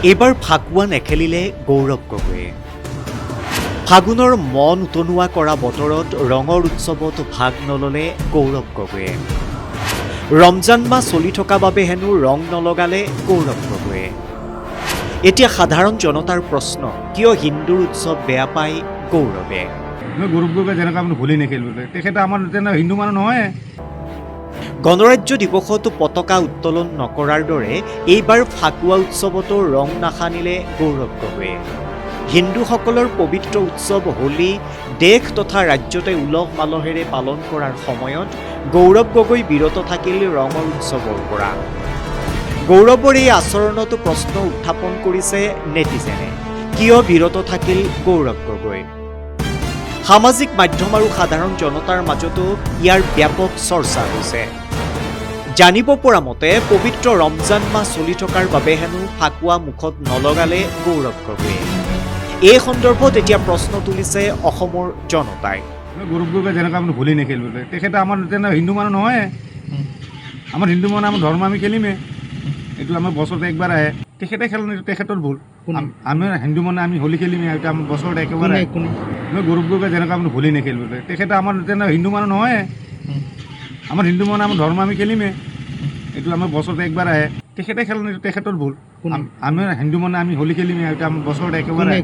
এইবাৰ ফাকুৱা নেখেলিলে গৌৰৱ গগৈয়ে। ফাগুনৰ মন উতনুৱা কৰা বতৰত ৰঙৰ উৎসৱত ভাগ নললে গৌৰৱ গগৈয়ে। ৰমজান মাহ চলি থকা বাবে হেনো ৰং নলগালে গৌৰৱ গগৈয়ে। এতিয়া সাধাৰণ জনতাৰ প্ৰশ্ন, কিয় হিন্দুৰ উৎসৱ বেয়া পায় গৌৰৱে? গৌৰৱ গগৈ যেনেকৈ আপুনি হোলী নেখেলিবলৈ, তেখেতে আমাৰ হিন্দু মানুহ নহয়। গণৰাজ্য দিৱসত পতাকা উত্তোলন নকৰাৰ দৰে এইবাৰ ফাকুৱা উৎসৱতো ৰং নাসানিলে গৌৰৱ গগৈয়ে। হিন্দুসকলৰ পবিত্ৰ উৎসৱ হোলী দেশ তথা ৰাজ্যতে উলহ মালহেৰে পালন কৰাৰ সময়ত গৌৰৱ গগৈ বিৰত থাকিল ৰঙৰ উৎসৱৰ পৰা। গৌৰৱৰ এই আচৰণতো প্ৰশ্ন উত্থাপন কৰিছে নেটিজেনে, কিয় বিৰত থাকিল গৌৰৱ গগৈ? সামাজিক মাধ্যম আৰু সাধাৰণ জনতাৰ মাজতো ইয়াৰ ব্যাপক চৰ্চা হৈছে। জানিব পৰা মতে পবিত্ৰ ৰমজান মাহ চলি থকাৰ বাবে হেনো ফাকুৱা মুখত নলগালে গৌৰৱ গগৈয়ে। এই সন্দৰ্ভত এতিয়া প্ৰশ্ন তুলিছে অসমৰ জনতাই। গৌৰৱ গগৈ যেনেকৈ আপুনি হোলী নেখেলিবলৈ, তেখেতে আমাৰ হিন্দু মানুহ নহয়। আমাৰ হিন্দু মানুহ আমাৰ ধৰ্ম আমি খেলিমেই, এইটো আমাৰ বছৰত একবাৰ আহে। তেখেতে খেল তেখেতৰ ভুল। আমি হিন্দু মানুহ আমি হোলী খেলিমেই, এইটো আমাৰ বছৰত একেবাৰে আহে। গৌৰৱ গগৈ যেনেকৈ আপুনি হোলী নেখেলিবলৈ, তেখেতে আমাৰ হিন্দু মানুহ নহয়। আমাৰ হিন্দু মানুহ আমাৰ ধৰ্ম আমি খেলিমেই, এইটো আমাৰ বছৰত একবাৰ আহে। তেখেতে খেল তেখেতৰ ভুল। আমি হিন্দু মানুহ আমি হোলী খেলিমেই, এইটো আমাৰ বছৰত একেবাৰে আহে।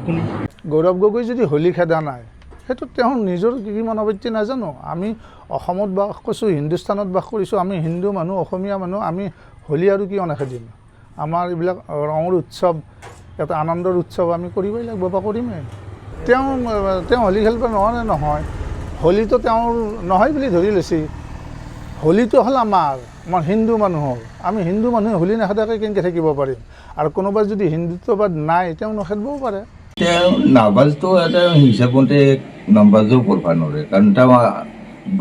গৌৰৱ গগৈ যদি হোলী খেদা নাই, সেইটো তেওঁৰ নিজৰ কি মনোবৃত্তি নাজানো। আমি অসমত বাস কৰিছোঁ, হিন্দুস্তানত বাস কৰিছোঁ, আমি হিন্দু মানুহ, অসমীয়া মানুহ, আমি হোলী আৰু কিয় নেখেদিম? আমাৰ এইবিলাক ৰঙৰ উৎসৱ, এটা আনন্দৰ উৎসৱ আমি কৰিবই লাগিব বা কৰিমেই। তেওঁ হোলী খেলিব নোৱাৰে নহয়, হোলীটো তেওঁৰ নহয় বুলি ধৰি লৈছে। হোলীটো হ'ল আমাৰ হিন্দু মানুহৰ। আমি হিন্দু মানুহে হোলী নেখেদাকৈ কেনেকৈ থাকিব পাৰিম? আৰু কোনোবাই যদি হিন্দুত্ববাদ নাই, তেওঁ নেখেদিবও পাৰে। তেওঁ নাবাজটো এটা হিচাপতে নাবাজো কৰিব নোৱাৰে, কাৰণ তেওঁ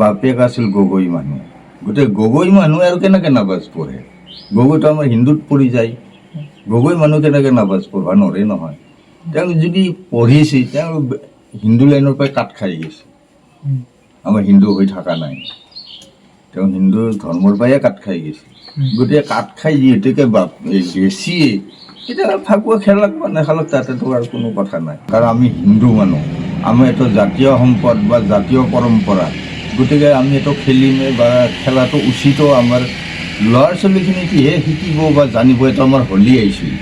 বাপেক আছিল গগৈ মানুহ। গোটেই গগৈ মানুহ আৰু কেনেকৈ নাবাজ পঢ়ে? গগৈটো আমাৰ হিন্দুত পৰি যায়। গগৈ মানুহ কেনেকৈ নাবাজ পঢ়িব নোৱাৰে নহয়। তেওঁ যদি পঢ়িছে, তেওঁ হিন্দু লাইনৰ পৰাই কাট খাই গৈছে। আমাৰ হিন্দু হৈ থকা নাই, তেওঁ হিন্দু ধৰ্মৰ পৰাই কাট খাই গৈছে। গতিকে কাট খাই যিহেতুকে বেছিয়ে, এতিয়া ফাকুৱা খেলাক বা নেখেলাক তাতেতো আৰু কোনো কথা নাই। কাৰণ আমি হিন্দু মানুহ, আমাৰ এইটো জাতীয় সম্পদ বা জাতীয় পৰম্পৰা। গতিকে আমি এইটো খেলিমেই বা খেলাটো উচিতো। আমাৰ ল'ৰা ছোৱালীখিনিহে শিকিব বা জানিব, এইটো আমাৰ হোলী আহিছিল,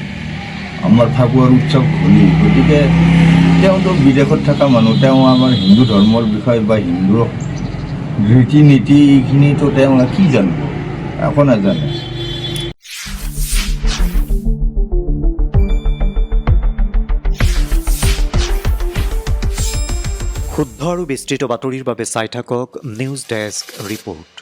আমাৰ ফাকুৱাৰ উৎসৱ হোলী। গতিকে তেওঁতো বিদেশত থকা মানুহ, তেওঁ আমাৰ হিন্দু ধৰ্মৰ বিষয়ে বা হিন্দু ৰীতি নীতি এইখিনিতো তেওঁ কি জানিব? একো নাজানে। শুদ্ধ আৰু বিস্তৃত বাতৰিৰ বাবে চাই থাকক নিউজ ডেস্ক ৰিপৰ্ট।